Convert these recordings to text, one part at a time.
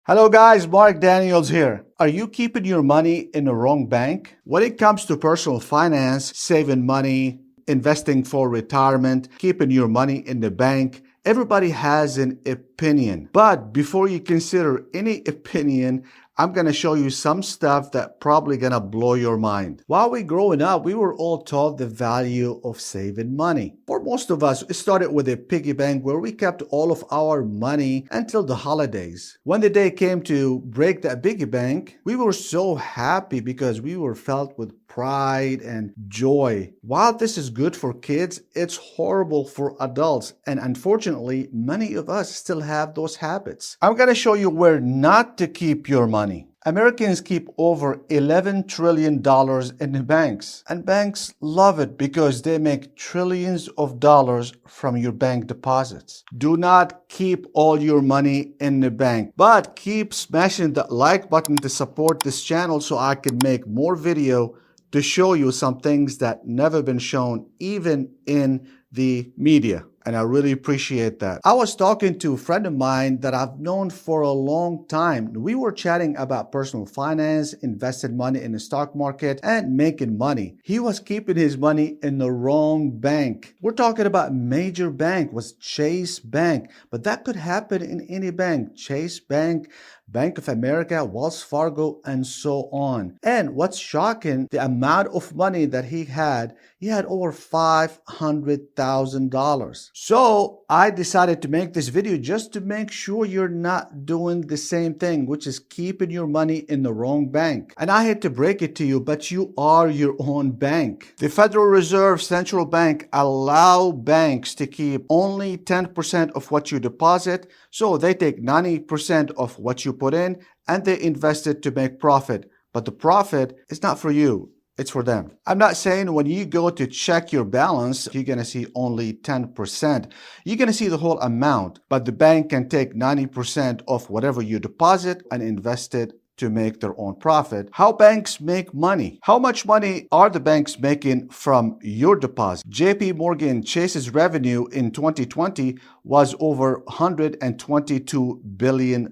Hello guys, Mark Daniels here. Are you keeping your money in the wrong bank? When it comes to personal finance, saving money, investing for retirement, keeping your money in the bank, everybody has an opinion. But before you consider any opinion, I'm going to show you some stuff that probably going to blow your mind. While we growing up, we were all taught the value of saving money. For most of us, it started with a piggy bank where we kept all of our money until the holidays. When the day came to break that piggy bank, we were so happy because we were felt with pride and joy. While this is good for kids, it's horrible for adults. And unfortunately, many of us still have those habits. I'm going to show you where not to keep your money. Americans keep over $11 trillion in the banks, and banks love it because they make trillions of dollars from your bank deposits. Do not keep all your money in the bank, but keep smashing that like button to support this channel so I can make more video to show you some things that never been shown even in the media. And I really appreciate that. I was talking to a friend of mine that I've known for a long time. We were chatting about personal finance, invested money in the stock market, and making money. He was keeping his money in the wrong bank. We're talking about major bank, was Chase Bank, but that could happen in any bank. Chase Bank, Bank of America, Wells Fargo, and so on. And what's shocking, the amount of money that he had over $500,000. So I decided to make this video just to make sure you're not doing the same thing, which is keeping your money in the wrong bank. And I hate to break it to you, but you are your own bank. The Federal Reserve Central Bank allow banks to keep only 10% of what you deposit. So they take 90% of what you put in and they invest it to make profit. But the profit is not for you. It's for them. I'm not saying when you go to check your balance, you're going to see only 10%. You're going to see the whole amount, but the bank can take 90% of whatever you deposit and invest it to make their own profit. How banks make money? How much money are the banks making from your deposit? JP Morgan Chase's revenue in 2020 was over $122 billion.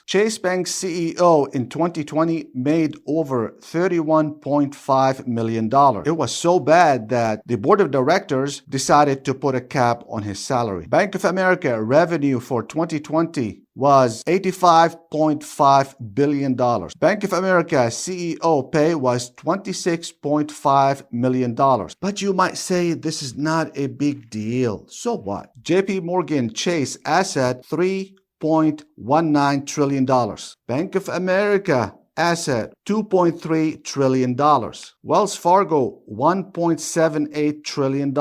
Chase Bank's CEO in 2020 made over $31.5 million. It was so bad that the board of directors decided to put a cap on his salary. Bank of America revenue for 2020 was $85.5 billion. Bank of America CEO pay was $26.5 million. But you might say this is not a big deal. So what? JP Morgan Chase asset $3.19 trillion. Bank of America asset $2.3 trillion. Wells Fargo $1.78 trillion.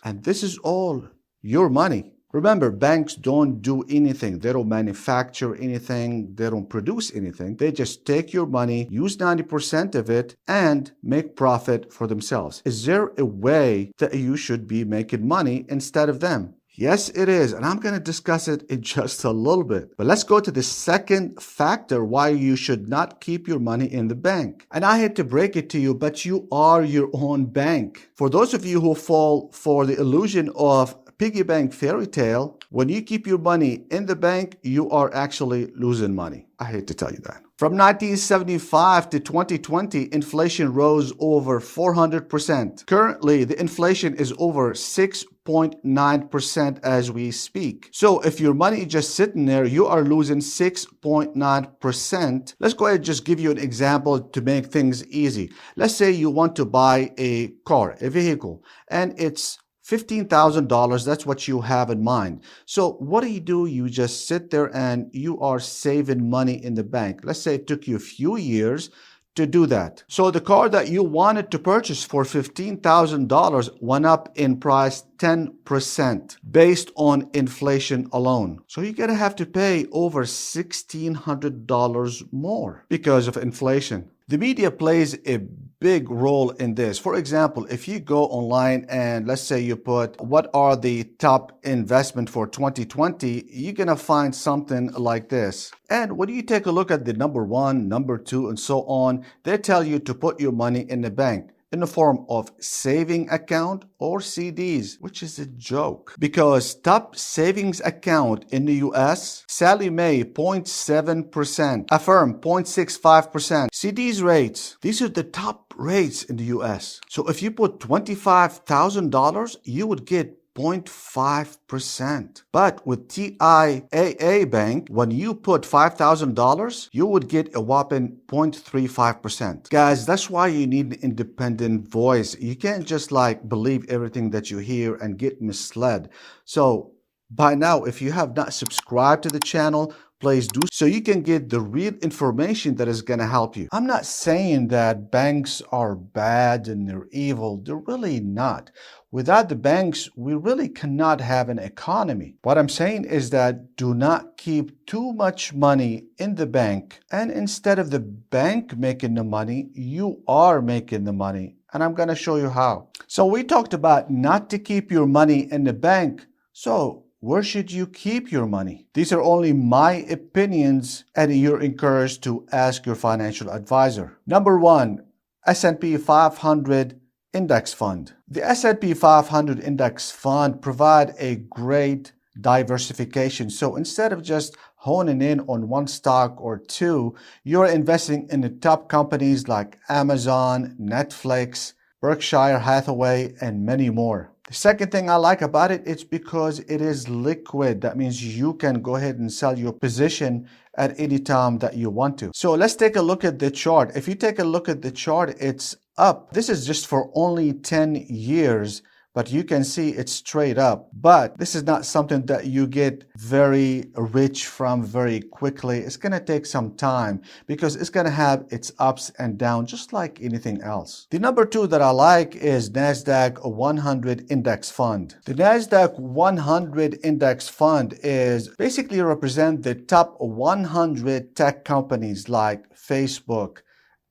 And this is all your money. Remember, banks don't do anything. They don't manufacture anything. They don't produce anything. They just take your money, use 90% of it, and make profit for themselves. Is there a way that you should be making money instead of them? Yes, it is. And I'm going to discuss it in just a little bit. But let's go to the second factor why you should not keep your money in the bank. And I hate to break it to you, but you are your own bank. For those of you who fall for the illusion of piggy bank fairy tale, when you keep your money in the bank, you are actually losing money. I hate to tell you that. From 1975 to 2020, inflation rose over 400%. Currently, the inflation is over 6.9% as we speak. So if your money is just sitting there, you are losing 6.9%. Let's go ahead and just give you an example to make things easy. Let's say you want to buy a car, a vehicle, and it's $15,000, that's what you have in mind. So what do? You just sit there and you are saving money in the bank. Let's say it took you a few years to do that. So the car that you wanted to purchase for $15,000 went up in price 10% based on inflation alone. So you're going to have to pay over $1,600 more because of inflation. The media plays a big role in this. For example, if you go online and let's say you put what are the top investment for 2020, you're going to find something like this. And when you take a look at the number one, number two, and so on, they tell you to put your money in the bank. in the form of saving account or CDs, which is a joke because top savings account in the US, Sallie Mae 0.7%, Affirm 0.65%, CDs rates, these are the top rates in the US. So if you put $25,000, you would get 0.5%. But with TIAA Bank, when you put $5,000, you would get a whopping 0.35%. Guys, that's why you need an independent voice. You can't just believe everything that you hear and get misled. So by now, if you have not subscribed to the channel, please do so you can get the real information that is going to help you. I'm not saying that banks are bad and they're evil. They're really not. Without the banks, we really cannot have an economy. What I'm saying is that do not keep too much money in the bank. And instead of the bank making the money, you are making the money. And I'm going to show you how. So we talked about not to keep your money in the bank. So where should you keep your money? These are only my opinions, and you're encouraged to ask your financial advisor. Number one, S&P 500 Index Fund. The S&P 500 Index Fund provide a great diversification. So instead of just honing in on one stock or two, you're investing in the top companies like Amazon, Netflix, Berkshire Hathaway, and many more. The second thing I like about it, it's because it is liquid. That means you can go ahead and sell your position at any time that you want to. So let's take a look at the chart. If you take a look at the chart, it's up. This is just for only 10 years. But you can see it's straight up. But this is not something that you get very rich from very quickly. It's going to take some time because it's going to have its ups and downs just like anything else. The number two that I like is NASDAQ 100 Index Fund. The NASDAQ 100 Index Fund is basically represent the top 100 tech companies like Facebook,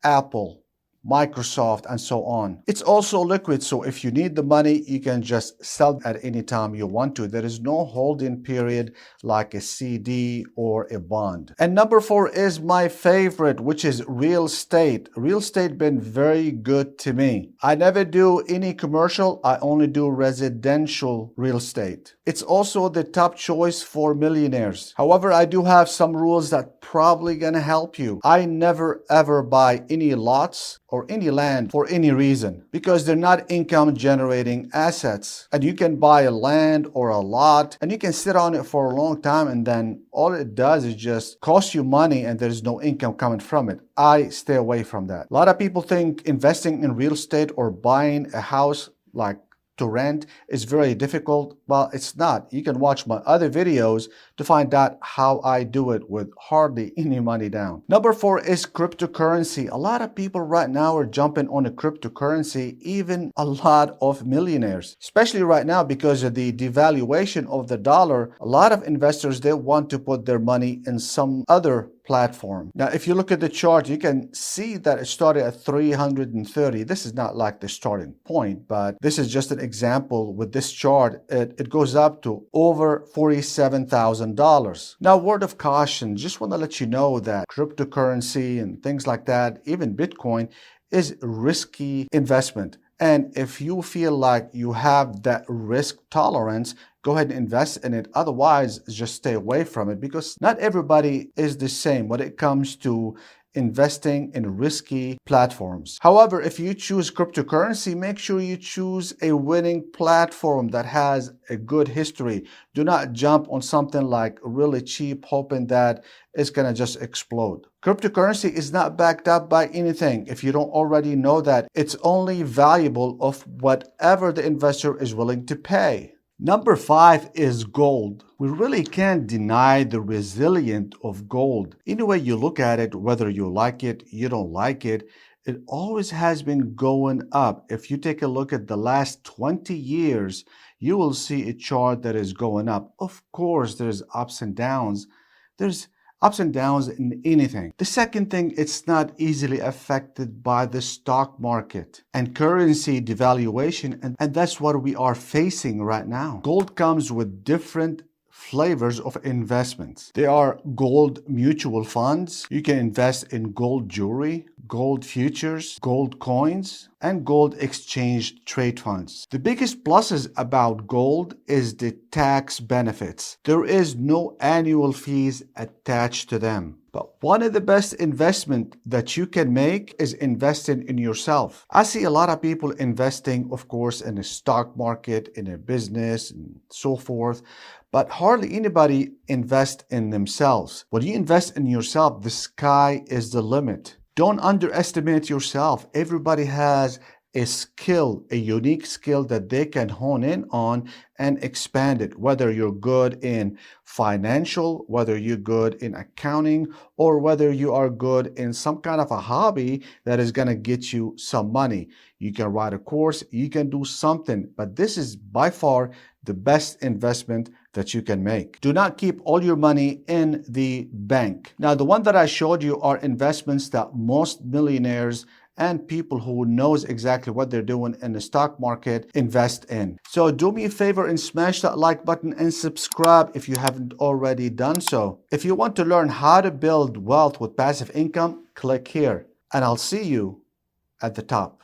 Apple, Microsoft, and so on. It's also liquid, so if you need the money, you can just sell at any time you want to. There is no holding period like a CD or a bond. And number four is my favorite, which is real estate. Real estate been very good to me. I never do any commercial. I only do residential real estate. It's also the top choice for millionaires. However, I do have some rules that probably gonna help you. I never ever buy any lots or any land for any reason because they're not income generating assets. And you can buy a land or a lot and you can sit on it for a long time, and then all it does is just cost you money and there's no income coming from it. I stay away from that. A lot of people think investing in real estate or buying a house to rent is very difficult. Well, it's not. You can watch my other videos to find out how I do it with hardly any money down. Number four is cryptocurrency. A lot of people right now are jumping on a cryptocurrency, even a lot of millionaires, especially right now because of the devaluation of the dollar. A lot of investors, they want to put their money in some other platform. Now, if you look at the chart, you can see that it started at 330. This is not like the starting point, but this is just an example. With this chart, it goes up to over $47,000. Now, word of caution, just want to let you know that cryptocurrency and things like that, even Bitcoin, is risky investment. And if you feel like you have that risk tolerance, go ahead and invest in it. Otherwise, just stay away from it because not everybody is the same when it comes to investing in risky platforms. However, if you choose cryptocurrency, make sure you choose a winning platform that has a good history. Do not jump on something like really cheap hoping that it's going to just explode. Cryptocurrency is not backed up by anything. If you don't already know that, it's only valuable of whatever the investor is willing to pay. Number five is gold. We really can't deny the resilience of gold. Any way you look at it, whether you like it, you don't like it, it always has been going up. If you take a look at the last 20 years, you will see a chart that is going up. Of course, there's ups and downs. There's ups and downs in anything. The second thing, it's not easily affected by the stock market and currency devaluation, and that's what we are facing right now. Gold comes with different flavors of investments. There are gold mutual funds. You can invest in gold jewelry, gold futures, gold coins, and gold exchange trade funds. The biggest pluses about gold is the tax benefits. There is no annual fees attached to them. But one of the best investment that you can make is investing in yourself. I see a lot of people investing, of course, in the stock market, in a business, and so forth. But hardly anybody invest in themselves. When you invest in yourself, the sky is the limit. Don't underestimate yourself. Everybody has a skill, a unique skill that they can hone in on and expand it, whether you're good in financial, whether you're good in accounting, or whether you are good in some kind of a hobby that is going to get you some money. You can write a course, you can do something, but this is by far the best investment that you can make. Do not keep all your money in the bank. Now, the one that I showed you are investments that most millionaires and people who knows exactly what they're doing in the stock market invest in. So do me a favor and smash that like button and subscribe if you haven't already done so. If you want to learn how to build wealth with passive income, click here and I'll see you at the top.